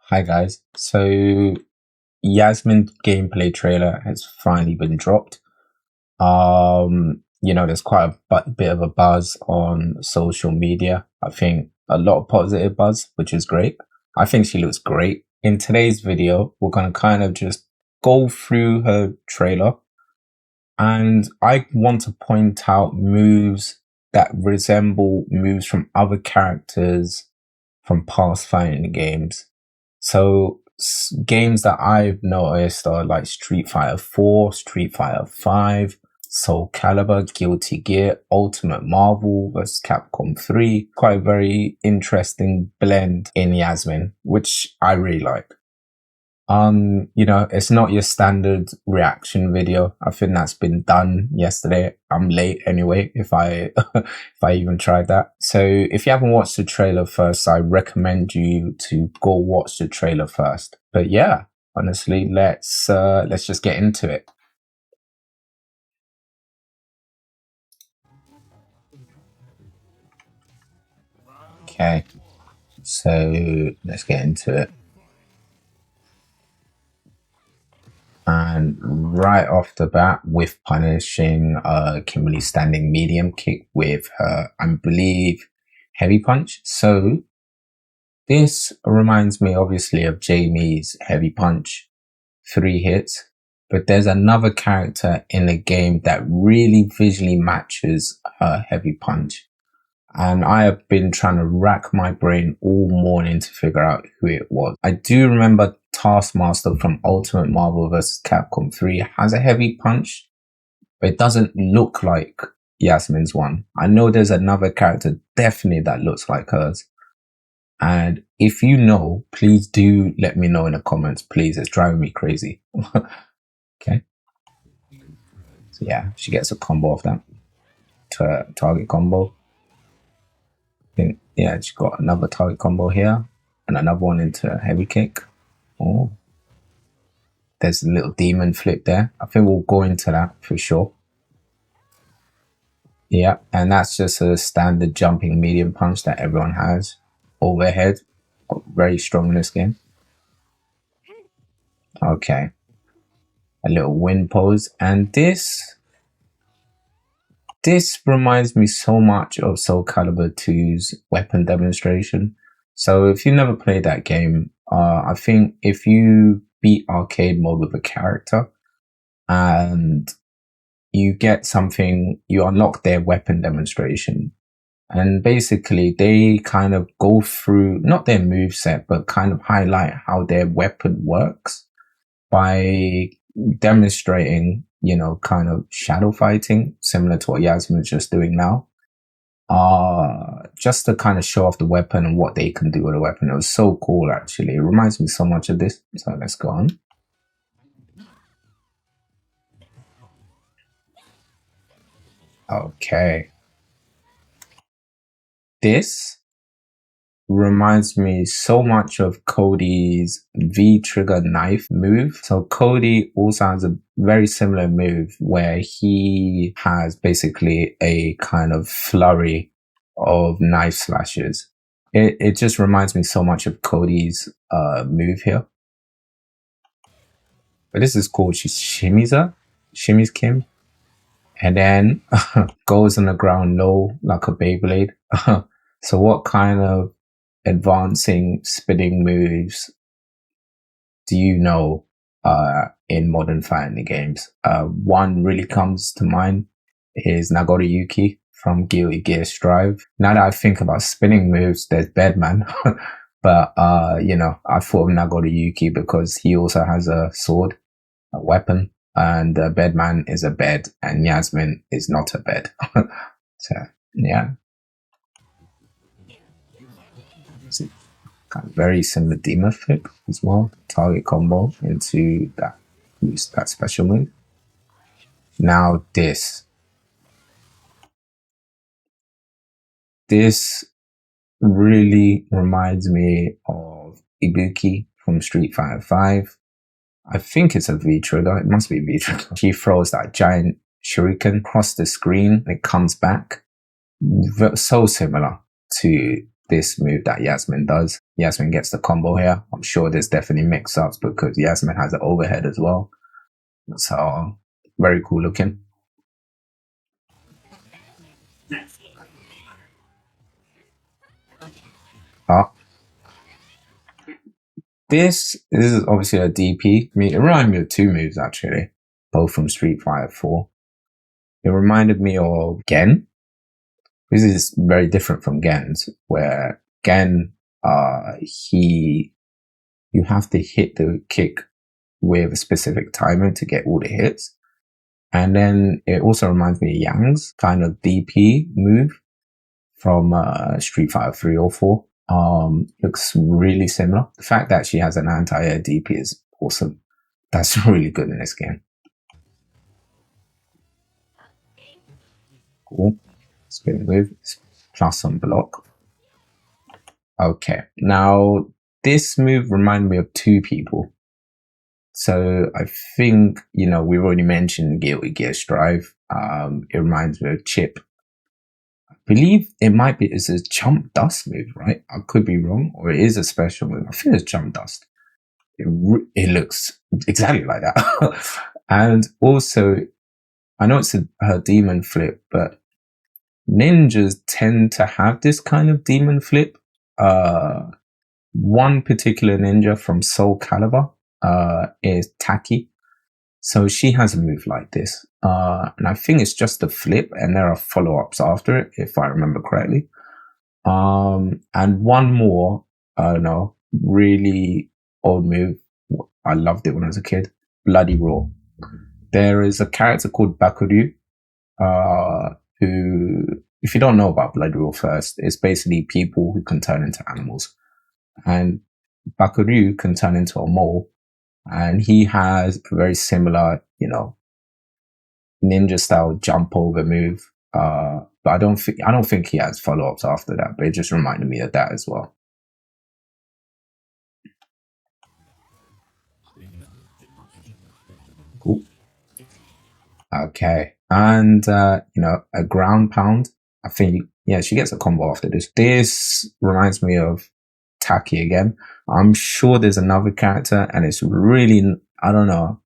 Hi guys. So Yasmin gameplay trailer has finally been dropped. There's quite a bit of a buzz on social media. I think a lot of positive buzz, which is great. I think she looks great. In today's video, we're gonna kind of just go through her trailer, and I want to point out moves that resemble moves from other characters from past fighting games. So games that I've noticed are like Street Fighter 4, Street Fighter 5, Soul Calibur, Guilty Gear, Ultimate Marvel vs. Capcom 3. Quite a very interesting blend in Yasmin, which I really like. It's not your standard reaction video. I think that's been done yesterday. I'm late anyway, if I if I even tried that. So if you haven't watched the trailer first, I recommend you to go watch the trailer first. But yeah, honestly, let's just get into it. Okay, so let's get into it. And right off the bat, with punishing Kimberly standing medium kick with her, I believe, heavy punch. So this reminds me obviously of Jamie's heavy punch, 3 hits. But there's another character in the game that really visually matches her heavy punch. And I have been trying to rack my brain all morning to figure out who it was. I do remember Taskmaster from Ultimate Marvel vs. Capcom 3 has a heavy punch, but it doesn't look like Yasmin's one. I know there's another character definitely that looks like hers. And if you know, please do let me know in the comments, please. It's driving me crazy. Okay. So yeah, she gets a combo off that. Target combo. Yeah, she got another target combo here and another one into heavy kick. Oh, there's a little demon flip there. I think we'll go into that for sure. Yeah, and that's just a standard jumping medium punch that everyone has. Overhead, very strong in this game. Okay, a little wind pose, and this reminds me so much of Soul Calibur 2's weapon demonstration. So if you never played that game, I think if you beat arcade mode with a character and you get something, you unlock their weapon demonstration. And basically they kind of go through, not their moveset, but kind of highlight how their weapon works by demonstrating, kind of shadow fighting, similar to what Yasmin's just doing now. Just to kind of show off the weapon and what they can do with the weapon. It was so cool, actually. It reminds me so much of this. So let's go on. Okay. This reminds me so much of Cody's V-trigger knife move. So Cody also has a very similar move where he has basically a kind of flurry of knife slashes. It just reminds me so much of Cody's move here. But this is cool. She shimmies Kim, and then goes on the ground low like a Beyblade. So what kind of advancing spinning moves do you know in modern fighting games? One really comes to mind is Nagoriyuki from Guilty Gear Strive. Now that I think about spinning moves, there's Bedman. But I thought of Nagoriyuki because he also has a sword, a weapon, and Bedman is a bed and Yasmin is not a bed. So yeah. Kind of very similar demon flip as well. Target combo into that special move. Now this really reminds me of Ibuki from Street Fighter 5. I think it's a V-trigger. It must be a V-trigger. She throws that giant shuriken across the screen. It comes back. So similar to this move that Yasmin does. Yasmin gets the combo here. I'm sure there's definitely mix-ups because Yasmin has an overhead as well. So very cool looking. Ah, this is obviously a DP. I mean, it reminded me of two moves actually, both from Street Fighter 4. It reminded me of Gen. This is very different from Gen's, where Gen, you have to hit the kick with a specific timer to get all the hits. And then it also reminds me of Yang's kind of DP move from Street Fighter 3 or 4. Looks really similar. The fact that she has an anti-air DP is awesome. That's really good in this game. Cool. Spin move plus some block. Okay, now this move reminded me of two people. So I think, we've already mentioned Guilty Gear Strive. It reminds me of Chip. I believe it might be, it's a jump dust move, right? I could be wrong, or it is a special move. I think it's jump dust. It looks exactly like that. And also, I know it's her demon flip, but ninjas tend to have this kind of demon flip. One particular ninja from Soul Calibur is Taki. So she has a move like this. And I think it's just a flip and there are follow-ups after it, if I remember correctly. And one more, I don't know, really old move. I loved it when I was a kid. Bloody Raw. There is a character called Bakuryu, who, if you don't know about Bloody Raw first, it's basically people who can turn into animals. And Bakuryu can turn into a mole. And he has a very similar, ninja style jump over move. But I don't think he has follow-ups after that, but it just reminded me of that as well. Cool. Okay. And, a ground pound. I think, she gets a combo after this. This reminds me of Taki again. I'm sure there's another character and it's really, I don't know,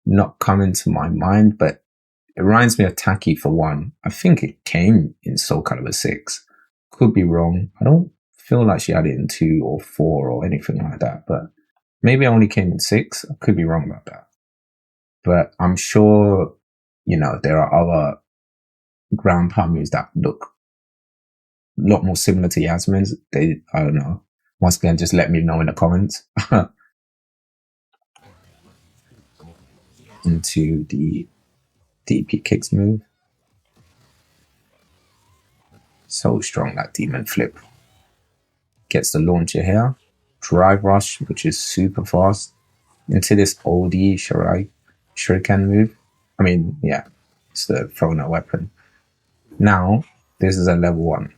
not coming to my mind, but it reminds me of Taki for one. I think it came in Soul Calibur 6. Could be wrong. I don't feel like she had it in 2 or 4 or anything like that, but maybe it only came in 6. I could be wrong about that. But I'm sure, there are other ground pound moves that look a lot more similar to Yasmin's. I don't know. Once again, just let me know in the comments. Into the DP kicks move. So strong, that demon flip. Gets the launcher here. Drive rush, which is super fast. Into this OD shuriken move. I mean, it's the thrown out weapon. Now, this is a level 1.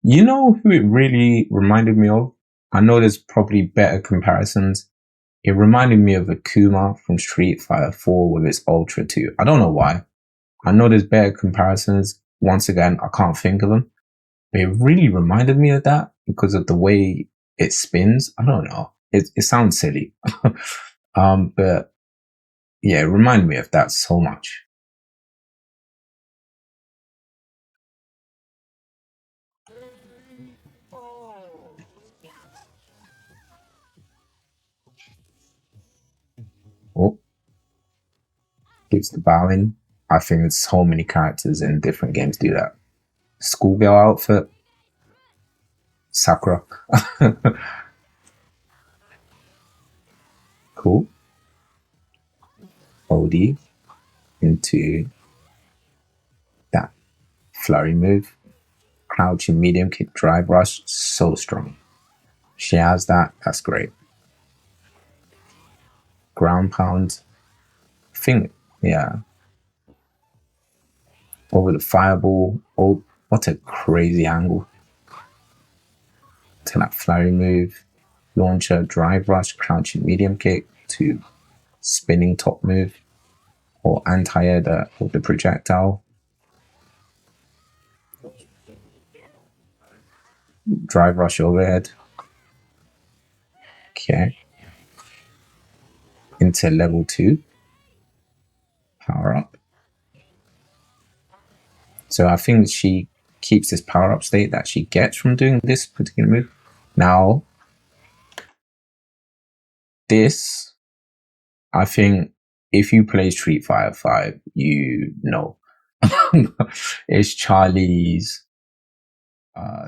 You know who it really reminded me of? I know there's probably better comparisons. It reminded me of Akuma from Street Fighter 4 with its Ultra 2. I don't know why. I know there's better comparisons. Once again, I can't think of them. But it really reminded me of that because of the way it spins. I don't know. It sounds silly. But it reminded me of that so much. Oh, keeps the bowing. I think there's so many characters in different games do that. Schoolgirl outfit. Sakura. Cool. OD into that flurry move. Crouching medium kick drive rush. So strong. She has that. That's great. Ground pound. I think, over the fireball. Oh, what a crazy angle. To that flurry move. Launcher, drive rush, crouching medium kick to spinning top move. Or anti-air with the projectile. Drive rush overhead. Okay. Into level 2. Power up. So I think she keeps this power up state that she gets from doing this particular move. Now, this, I think, if you play Street Fighter 5, you know. It's Charlie's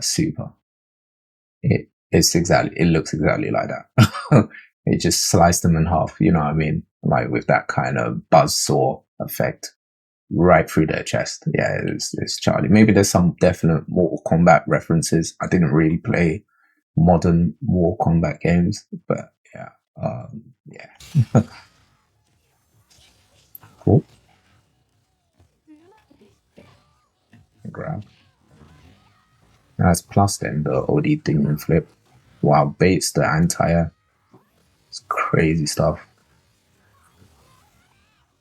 super. It looks exactly like that. It just sliced them in half, you know what I mean? Like with that kind of buzzsaw effect right through their chest. Yeah, it's Charlie. Maybe there's some definite Mortal Kombat references. I didn't really play modern Mortal Kombat games, but yeah. Yeah. Cool. Grab. That's plus then the OD Demon Flip. Wow, baits the anti-air. It's crazy stuff.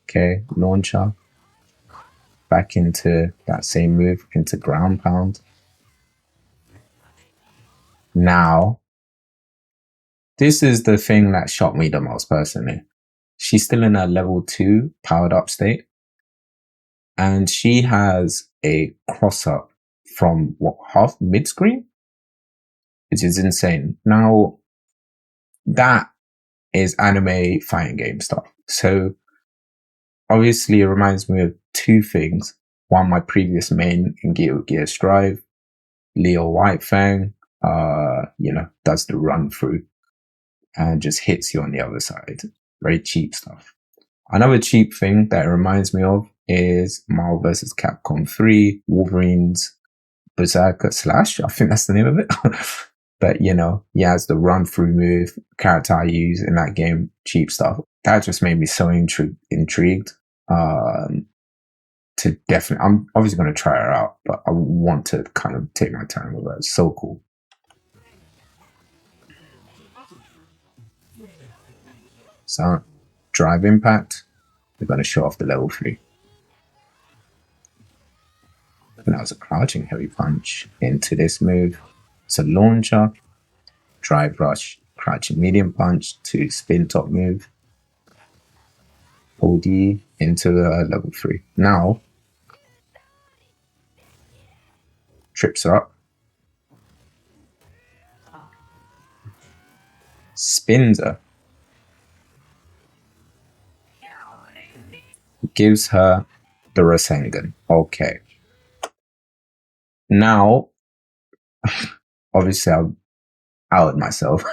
Okay, launcher. Back into that same move, into ground pound. Now, this is the thing that shocked me the most personally. She's still in a level 2 powered up state. And she has a cross up from what, half mid screen? Which is insane. Now, that is anime fighting game stuff. So, obviously, it reminds me of two things. One, my previous main in Gear Strive, Leo Whitefang, does the run through and just hits you on the other side. Very cheap stuff. Another cheap thing that it reminds me of is Marvel vs. Capcom 3, Wolverine's Berserker Slash. I think that's the name of it. But, he has the run through move, character I use in that game, cheap stuff. That just made me so intrigued. To definitely, I'm obviously going to try her out, but I want to kind of take my time with her. It's so cool. So, drive impact. We're going to show off the level 3. And that was a crouching heavy punch into this move. So launcher, drive rush, crouching medium punch to spin top move. OD into level 3. Now, trips her up. Spins her. Gives her the Rasengan. Okay. Now, obviously I've outed myself.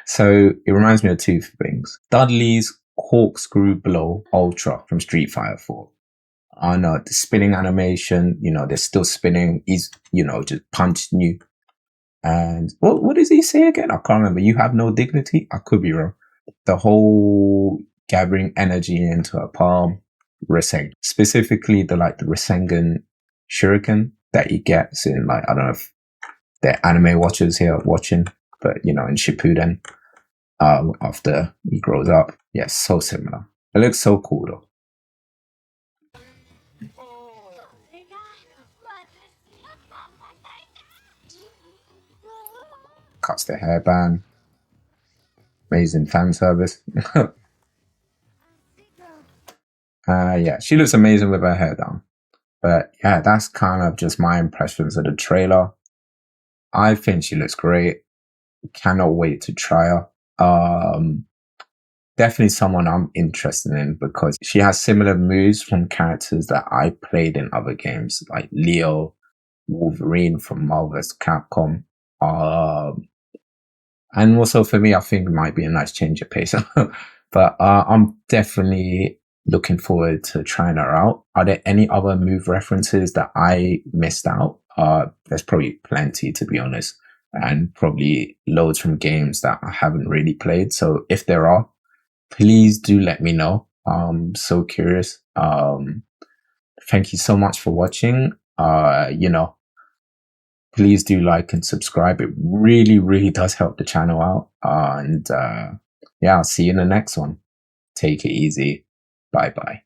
So it reminds me of two things. Dudley's corkscrew blow ultra from Street Fighter 4. I know the spinning animation, they're still spinning. He's, just punching you. And what does he say again? I can't remember. You have no dignity? I could be wrong. The whole gathering energy into a palm. Rasengan. Specifically the Rasengan shuriken that he gets in I don't know if they're anime watchers here watching, but in Shippuden, after he grows up. Yeah, so similar. It looks so cool though. Cuts the hairband. Amazing fan service. Yeah, she looks amazing with her hair down. But yeah, that's kind of just my impressions of the trailer. I think she looks great. Cannot wait to try her. Definitely someone I'm interested in because she has similar moves from characters that I played in other games, like Leo, Wolverine from Marvel vs. Capcom. And also for me, I think it might be a nice change of pace. But I'm definitely looking forward to trying her out. Are there any other move references that I missed out? There's probably plenty, to be honest, and probably loads from games that I haven't really played. So if there are, please do let me know. I'm so curious. Thank you so much for watching. Please do like and subscribe. It really, really does help the channel out. And I'll see you in the next one. Take it easy. Bye-bye.